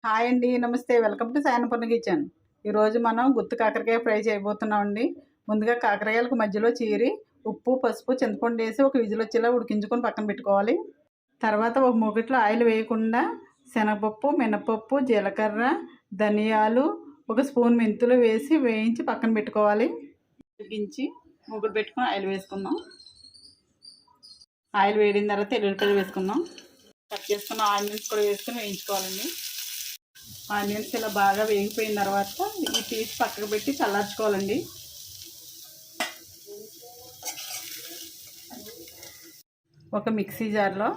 Hi అండి, నమస్తే. Welcome to Sayanapurna kitchen. ఈరోజు మనం గుత్తి కాకరకాయ ఫ్రై చేయబోతున్నామండి. ముందుగా కాకరకాయలకు మధ్యలో చీరి ఉప్పు, పసుపు, చింతపండు వేసి ఒక విజిల్ వచ్చేలా ఉడికించుకొని పక్కన పెట్టుకోవాలి. తర్వాత ఒక మూకిట్లో ఆయిల్ వేయకుండా శనగపప్పు, మినపప్పు, జీలకర్ర, ధనియాలు, ఒక స్పూన్ మెంతులు వేసి వేయించి పక్కన పెట్టుకోవాలి. ఉడికించి మూకుడు పెట్టుకొని ఆయిల్ వేసుకుందాం. ఆయిల్ వేడిన తర్వాత ఎల్లుల్లిపాయలు వేసుకుందాం. కట్ చేసుకున్న ఆనియన్స్ కూడా వేసుకొని వేయించుకోవాలండి. ఆనియన్స్ ఇలా బాగా వేగిపోయిన తర్వాత ఈ పీస్ పక్కకు పెట్టి చల్లార్చుకోవాలండి. ఒక మిక్సీ జార్లో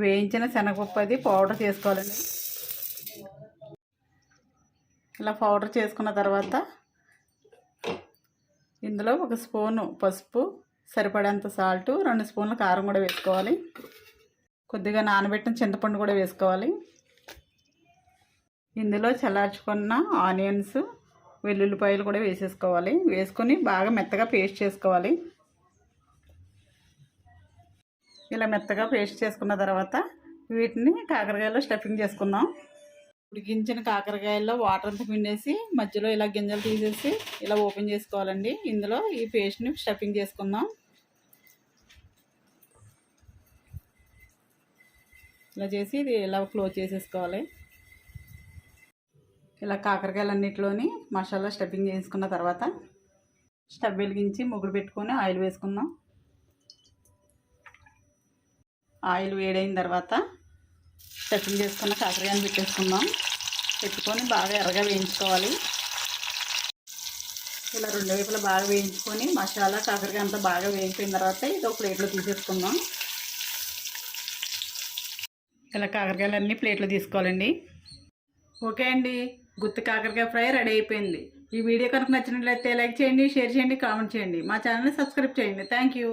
వేయించిన శనగపప్పు అది పౌడర్ చేసుకోవాలండి. ఇలా పౌడర్ చేసుకున్న తర్వాత ఇందులో ఒక స్పూను పసుపు, సరిపడేంత సాల్టు, 2 స్పూన్ల కారం కూడా వేసుకోవాలి. కొద్దిగా నానబెట్టిన చింతపండు కూడా వేసుకోవాలి. ఇందులో చల్లార్చుకున్న ఆనియన్స్, వెల్లుల్లిపాయలు కూడా వేసేసుకోవాలి. వేసుకొని బాగా మెత్తగా పేస్ట్ చేసుకోవాలి. ఇలా మెత్తగా పేస్ట్ చేసుకున్న తర్వాత వీటిని కాకరకాయలో స్టఫింగ్ చేసుకుందాం. ఉడికించిన కాకరకాయల్లో వాటర్ అంతా పిండేసి మధ్యలో ఇలా గింజలు తీసేసి ఇలా ఓపెన్ చేసుకోవాలండి. ఇందులో ఈ పేస్ట్ని స్టఫింగ్ చేసుకుందాం. ఇలా చేసి ఇది ఇలా క్లోజ్ చేసేసుకోవాలి. ఇలా కాకరకాయలన్నిటిలోని మసాలా స్టఫింగ్ చేసుకున్న తర్వాత స్టవ్ వెలిగించి ముగ్గురు పెట్టుకొని ఆయిల్ వేసుకుందాం. ఆయిల్ వేడైన తర్వాత స్టఫింగ్ చేసుకున్న కాకరకాయని పెట్టేసుకుందాం. పెట్టుకొని బాగా ఎర్రగా వేయించుకోవాలి. ఇలా 2 వైపులా బాగా వేయించుకొని మసాలా కాకరకాయ అంతా బాగా వేగిపోయిన తర్వాత ఇది ఒక ప్లేట్లో తీసేసుకుందాం. ఇలా కాకరకాయలన్నీ ప్లేట్లో తీసుకోవాలండి. ఓకే అండి, గుత్తి కాకరకాయ ఫ్రై రెడీ అయిపోయింది. ఈ వీడియో కనుక నచ్చినట్లయితే లైక్ చేయండి, షేర్ చేయండి, కామెంట్ చేయండి. మా ఛానల్ని సబ్స్క్రైబ్ చేయండి. Thank you.